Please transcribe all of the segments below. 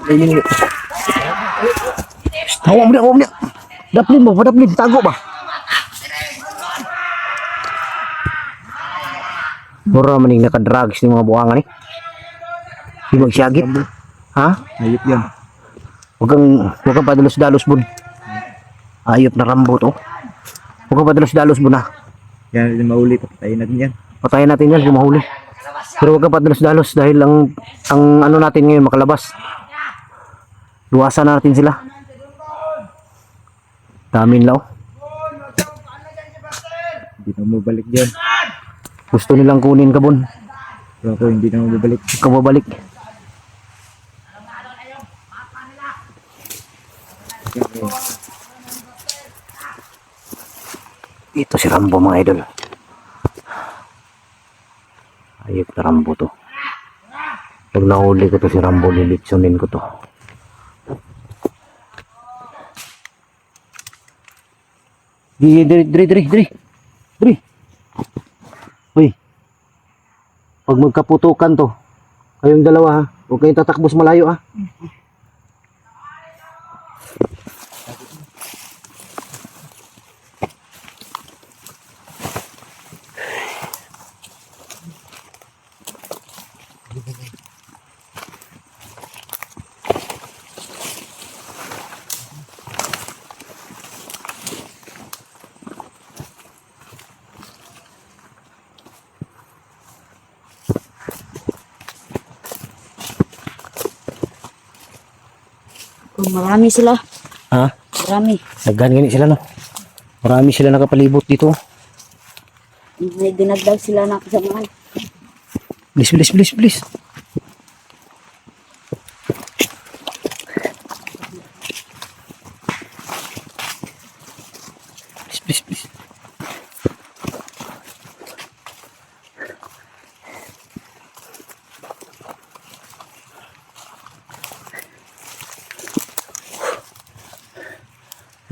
Ini. Awak dia. Daplin mo, daplin, tago ba? Mura maning naka-drugs ni mga buwangan eh. Di magsyagit. Ha? Ayop yan. Huwag kang padalos-dalos bun. Ayop na Rambo to. Huwag kang padalos-dalos bun ha. Yan, mauli, papatayin natin yan. Patayin natin yan kung mahuli. Pero huwag kang padalos-dalos dahil ang ano natin ngayon makalabas. Luwasan na natin sila. Damin law. Hindi na mabalik dyan. Gusto nilang kunin ka bun. Pero ako hindi na mabalik. Ikaw babalik. Ito si Rambo mga idol. Ayop na Rambo to. Pag nahuli ko to si Rambo, lilitsunin ko to. Diri. Uy. Pag magkaputukan to, kayong dalawa ha. Huwag kayong tatakbo sa malayo ha. Marami sila. Ha? Marami. Naggan sila no. Marami sila nakapalibot dito. May dinagdag sila na kasamahan. Please. Please.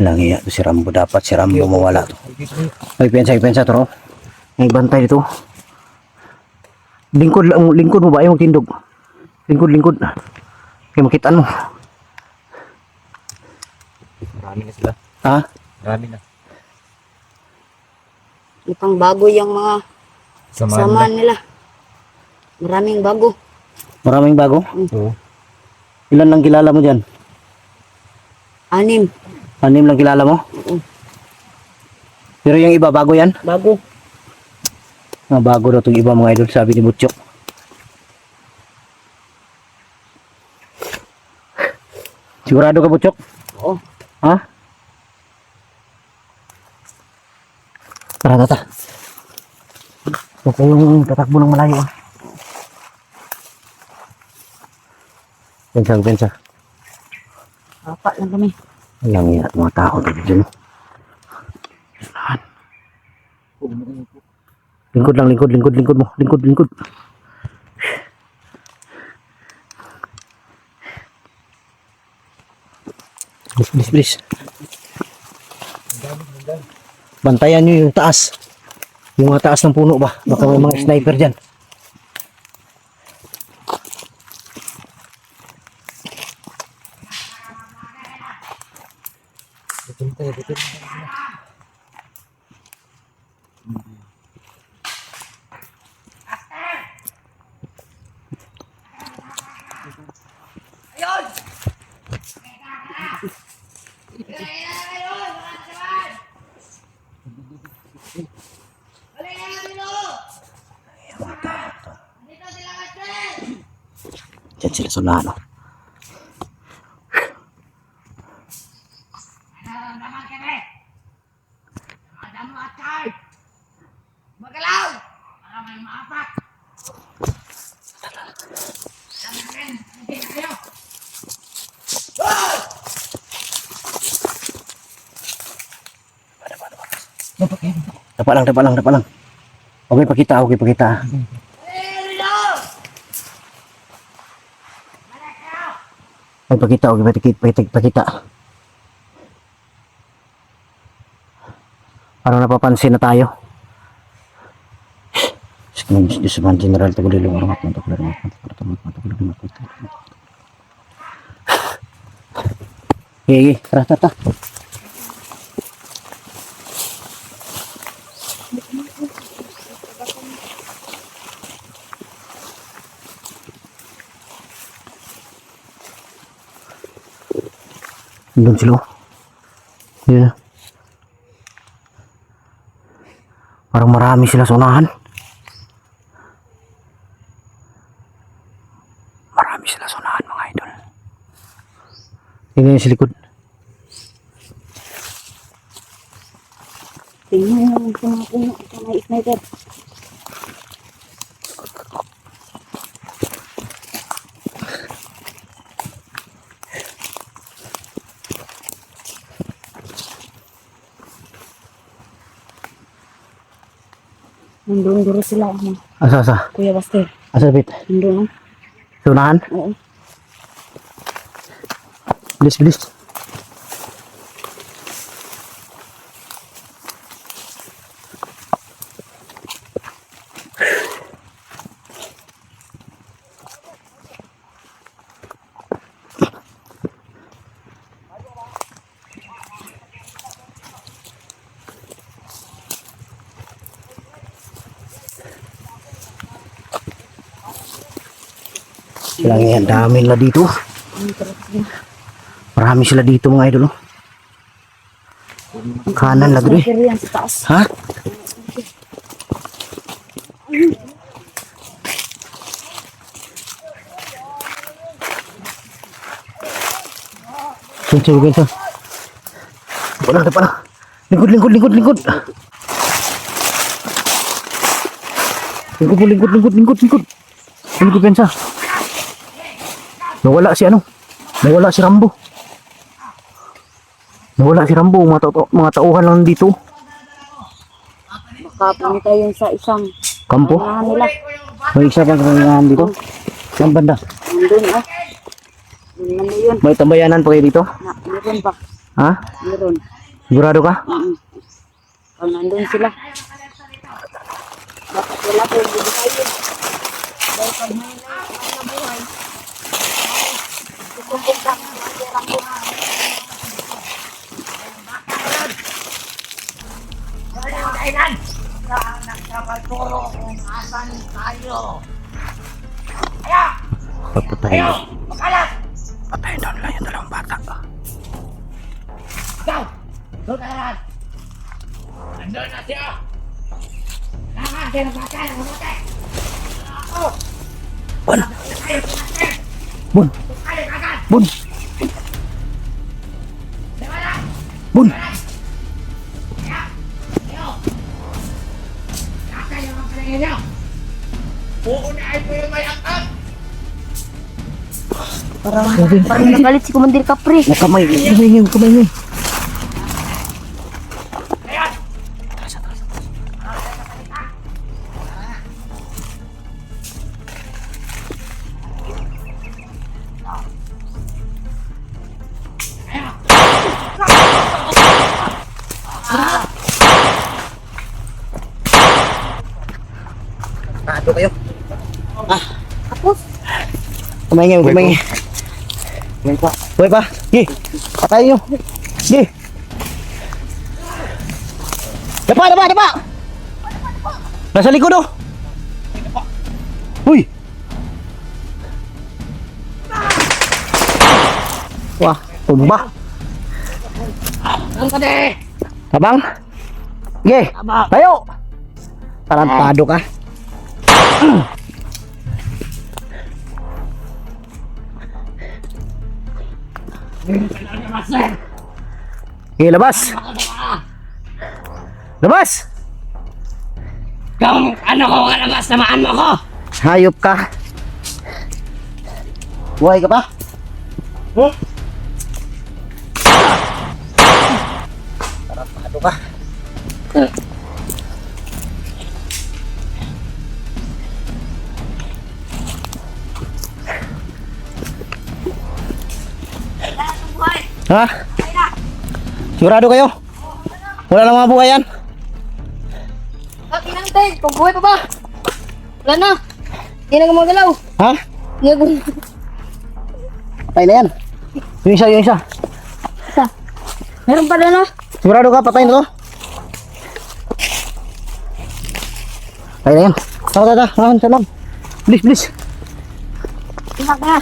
Langi to si Rambo, dapat si Rambo mawala to. Ay pensa to. May bantay dito. Lingkod mo ba ay magtindog? Lingkod. Kaya makitaan mo. Marami na sila. Ha? Marami na. Ipang bago yung mga samahan nila. Maraming bago. Maraming bago? Oo. Ilan lang kilala mo dyan? 6. 6 lang kilala mo? Oo. Pero yung iba bago yan? Bago. Bago daw itong iba mga idol, sabi ni Butchok. Sigurado ka Butchok? Oo. Ha? Tara. Huwag kayong tatakbo ng malayo ah. Pensa. Apat lang kami. Alam niya at mga tao dito. Lingkod lang, lingkod mo. Lingkod. Please. Bantayan nyo yung taas. Yung mga taas ng puno ba? Baka may mga sniper dyan. Betul. Diyan sila Solano. Dapat lang. Okay, pakita. Ay, pakita. Parang napapansin na tayo. Diyos man, General Tagulilo. Sige, tara, tara, tara. Doon sila. Yun. Parang marami sila sa unahan. Marami sila sa unahan, mga idol. Tingnan yung sa likod. Tingnan mo yung mga puno. Ito may sniper. Nandun duro sila. Asa, asa? Kuya Buster. Asa, Pit? Nandun. Sa unahan? Oo. Bilis, bilis. Sila ngayon, dami nila dito. Marami sila dito, mga idol. Oh. Kanan lagi. Sniper yan sa taas. Ha? Pinsa, pinsa. Depan na, depan na. Lingkod, lingkod, lingkod, lingkod. Lingkod po, lingkod, lingkod, lingkod, lingkod. Lingkod, pinsa. Nawala si ano? Nawala si Rambo. Nawala si Rambo. Mga tauhan lang dito. Baka punta yun sa isang Kampo? unahan nila. May isa pang kaninahan dito. Saan banda? Nandun ah. Ano yun? May tambayanan pa kayo dito? Meron pa. Ha? Meron. Sigurado ka? Pag nandun sila. Dapat wala ko yung bibitayin. Dahil pag may nabuhay, tutumbog lang ang matirang buhay. Wala ang kailan na nagkapaturo kung asan tayo. Kaya, Pagpatayin. makalat! Patayin daw nila yung dalawang bata. Ikaw! Doon ka lahat! Nandun na siya! Kailangan kayo magpatay! Magpatay! Ako! Bun! Kayo magpatay! Bun! Kayo kagad! Bun! Wala! Bun! Kaya! Kayo! Kaya yung mga palingin niyo! Uunahin ko yung may angkat! Parang nagalit si Commander Capri. Nakamay! Kamay niyo! Kamay niyo! Ayan! Ito kayo. Tapos, Kamay niyo! Kamay niyo! May pa. Buhay pa! Gi! Patayin niyo! Gi! Dapa! Dapa! Dapa! Nasa likod oh! Uy! Wah! Tumba! Ang kade! Abang! Ge! Tayo! Tarantado ka! Ge, labas! Labas! Kung ano ko kalabas, tamaan mo ko! Hayop ka! Buhay ka pa? Tarantado ka! Ha? Sigurado kayo? Wala lang mga buhay yan? kinantay, kung buhay pa ba? Wala na. Hindi na gumagalaw. Ha? Hindi na gumagalaw. Patay na yan. Yung isa, yung isa. Meron pa doon, oh. Sigurado ka, patayin na to. Kaya na yan. Tara. Salam. Bilis. Imak na.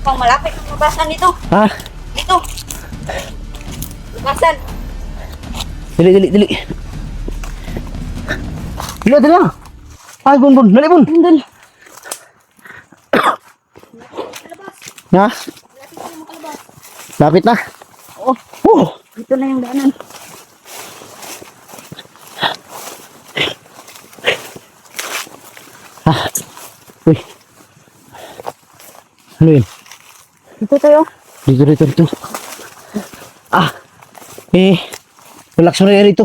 Pang malapit ang labasan dito. Ha? Dito. Labasan. Dili. Dili na. Ay, Bon. Dali, Bon. Doon. Ha? Lapit na. Oo. Dito na yung daanan. Uy. Ano yun? Dito tayo. Dito. Relax mo na yan rito.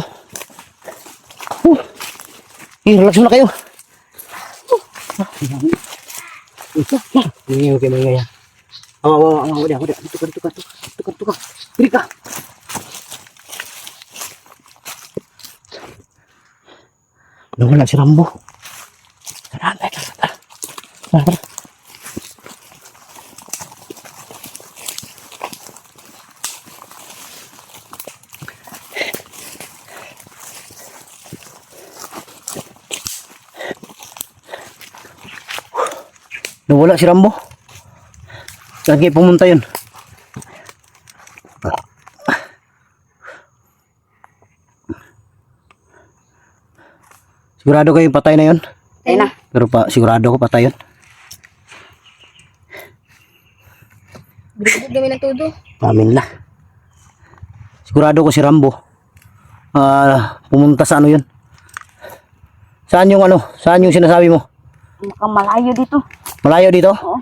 Relax mo na kayo. Okay, mga yan. Ako dia. Tukar. Beri ka. Nawala si Rambo. Tara. Nawala si Rambo. Lagi pumunta yun. Sigurado kayo patay na yun? Ayun na. Pero sigurado ko patay yun. Bilibog namin ang todo. Amin lah. Sigurado ko si Rambo. Pumunta sa ano yun? Saan yung ano? Saan yung sinasabi mo? Mukhang malayo dito. Malayo dito? Oo.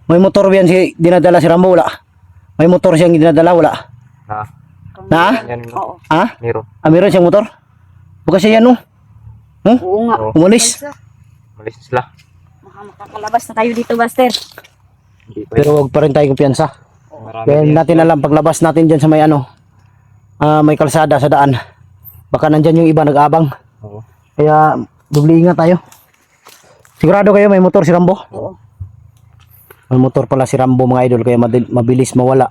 May motor ba yan dinadala si Rambo? Wala. May motor siyang dinadala? Wala. Na? Oo. Ha? Meron. Meron siyang motor? Bukas siya yan, no? Oo nga. Umalis. Malis sila. Makakalabas na tayo dito, Buster. Hindi pa Pero wag pa rin tayo kumpiyansa. Marami Kaya yan. natin alam, paglabas natin dyan sa may ano, may kalsada sa daan. Baka nandyan yung iba nag-abang. Oo. Kaya, dubli ingat tayo. Sigurado kayo may motor si Rambo? Oo. May motor pala si Rambo, mga idol. Kaya mabilis mawala.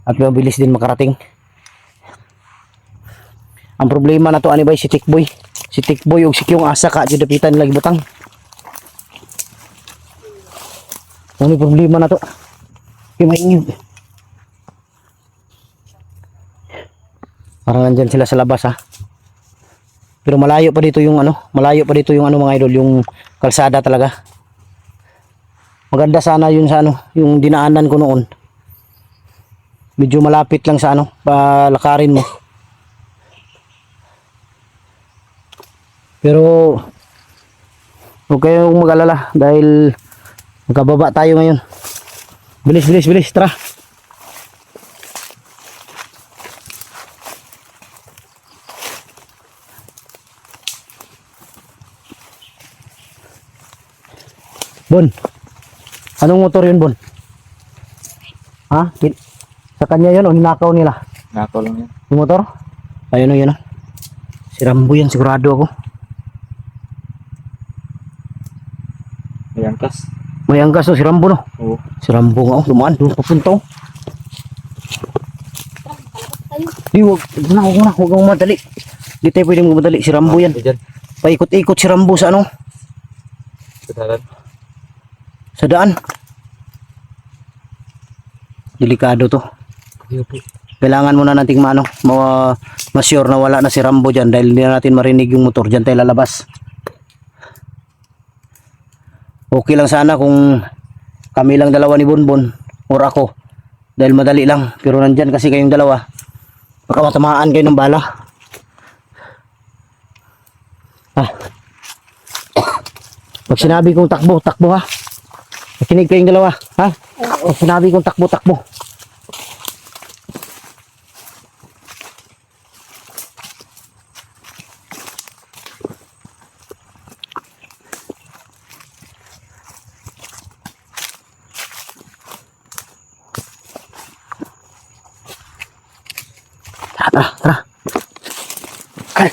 At mabilis din makarating. Ang problema na to, ano ba, si Tikboy. Si Tikboy o si Kyong Asa ka, judapitan lagi butang. Ano problema na to? Kaya maingin. Parang nandyan sila sa labas, ha. Pero malayo pa dito yung ano, mga idol, yung kalsada talaga. Maganda sana yun sa ano, yung dinaanan ko noon. Medyo malapit lang sa ano, palakarin mo. Pero huwag kayong mag-alala dahil magkababa tayo ngayon. Bilis, tara. Bon, anong motor yun, Bon? Ha? Sa kanya yun o ninakaw nila? Nako lang yan. Yung motor? Ayun o, yun o. Si Rambo yan, sigurado ako. May angkas. May angkas o, si Rambo, no? Oo. Si Rambo nga o, lumaan, doon papunta o. Di, huwag kang madali. Di tayo pwede madali, si Rambo yan. Diyan. Paikot-ikot si Rambo sa ano? Kadalan. Sa daan. Delikado to. Kailangan muna nating ma-sure na wala na si Rambo dyan dahil hindi na natin marinig yung motor. Dyan tayo lalabas. Okay lang sana kung kami lang dalawa ni Bonbon or ako. Dahil madali lang. Pero nandyan kasi kayong dalawa. Baka matamaan kayo ng bala. Pag sinabi kong takbo, takbo ha. Nakinig kayong dalawa, ha? Pag sinabi kong takbo, takbo. Tara. Ay,